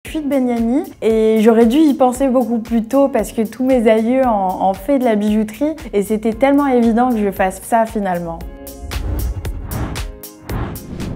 Je suis de Beniani et j'aurais dû y penser beaucoup plus tôt parce que tous mes aïeux ont fait de la bijouterie et c'était tellement évident que je fasse ça finalement.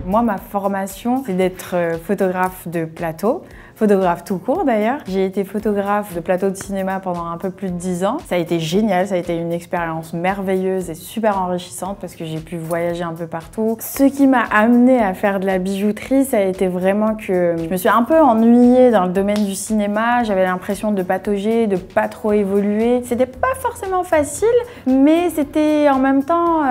Moi, ma formation, c'est d'être photographe de plateau, photographe tout court d'ailleurs. J'ai été photographe de plateau de cinéma pendant un peu plus de 10 ans. Ça a été génial, ça a été une expérience merveilleuse et super enrichissante parce que j'ai pu voyager un peu partout. Ce qui m'a amenée à faire de la bijouterie, ça a été vraiment que je me suis un peu ennuyée dans le domaine du cinéma. J'avais l'impression de patauger, de pas trop évoluer. C'était pas forcément facile, mais c'était en même temps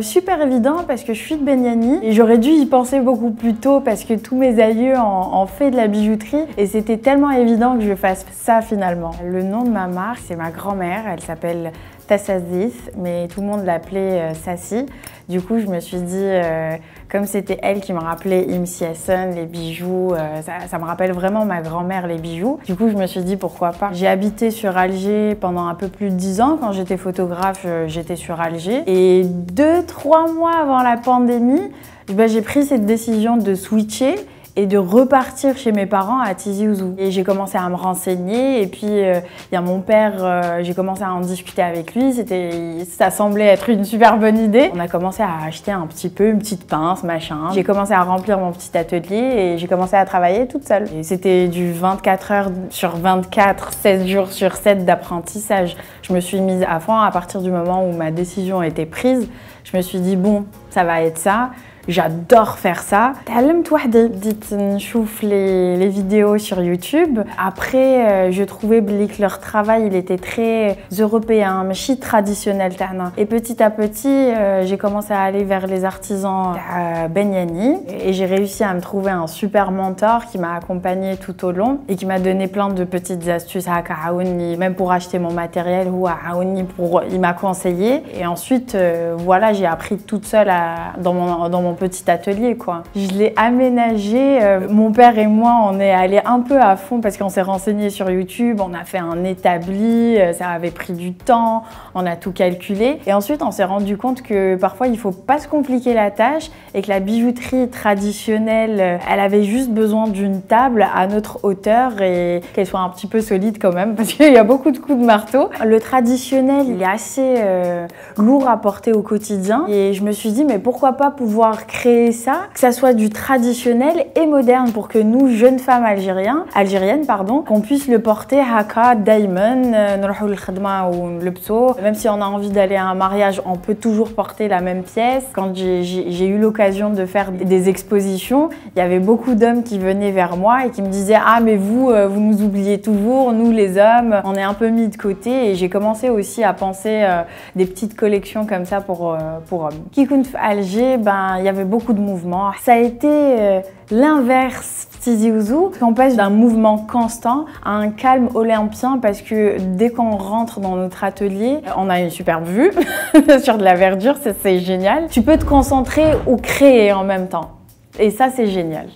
super évident parce que je suis de Beniani et j'aurais dû y penser beaucoup plus tôt parce que tous mes aïeux ont fait de la bijouterie et c'était tellement évident que je fasse ça finalement. Le nom de ma marque, c'est ma grand-mère, elle s'appelle Tassazis, mais tout le monde l'appelait Sassi. Du coup, je me suis dit, comme c'était elle qui me rappelait Imsiason, les bijoux, ça me rappelle vraiment ma grand-mère, les bijoux. Du coup, je me suis dit, pourquoi pas. J'ai habité sur Alger pendant un peu plus de 10 ans. Quand j'étais photographe, j'étais sur Alger. Et 2-3 mois avant la pandémie, j'ai pris cette décision de switcher et de repartir chez mes parents à Tizi Ouzou. Et j'ai commencé à me renseigner et puis il y a mon père, j'ai commencé à en discuter avec lui, ça semblait être une super bonne idée. On a commencé à acheter un petit peu, une petite pince, machin. J'ai commencé à remplir mon petit atelier et j'ai commencé à travailler toute seule. Et c'était du 24 heures sur 24, 16 jours sur 7 d'apprentissage. Je me suis mise à fond à partir du moment où ma décision était prise. Je me suis dit bon, ça va être ça. J'adore faire ça. تعلمت وحدي. بديت نشوف les vidéos sur YouTube. Après, je trouvais que leur travail, il était très européen, ماشي traditionnel تاعنا. Et petit à petit, j'ai commencé à aller vers les artisans Beniani et j'ai réussi à me trouver un super mentor qui m'a accompagnée tout au long et qui m'a donné plein de petites astuces même pour acheter mon matériel ou il m'a conseillé. Et ensuite, voilà, j'ai appris toute seule dans mon petit atelier quoi. Je l'ai aménagé, mon père et moi on est allés un peu à fond parce qu'on s'est renseigné sur YouTube, on a fait un établi, ça avait pris du temps, on a tout calculé et ensuite on s'est rendu compte que parfois il faut pas se compliquer la tâche et que la bijouterie traditionnelle, elle avait juste besoin d'une table à notre hauteur et qu'elle soit un petit peu solide quand même parce qu'il y a beaucoup de coups de marteau. Le traditionnel il est assez lourd à porter au quotidien et je me suis dit mais pourquoi pas pouvoir créer ça, que ça soit du traditionnel et moderne pour que nous, jeunes femmes algériennes, qu'on puisse le porter haka, diamond, même si on a envie d'aller à un mariage, on peut toujours porter la même pièce. Quand j'ai eu l'occasion de faire des expositions, il y avait beaucoup d'hommes qui venaient vers moi et qui me disaient ah mais vous nous oubliez toujours, nous les hommes, on est un peu mis de côté et j'ai commencé aussi à penser des petites collections comme ça pour hommes. Kikoun Alger, il y avait beaucoup de mouvements. Ça a été l'inverse Tizi Ouzou. On passe d'un mouvement constant à un calme olympien parce que dès qu'on rentre dans notre atelier, on a une superbe vue sur de la verdure, c'est génial. Tu peux te concentrer ou créer en même temps. Et ça, c'est génial.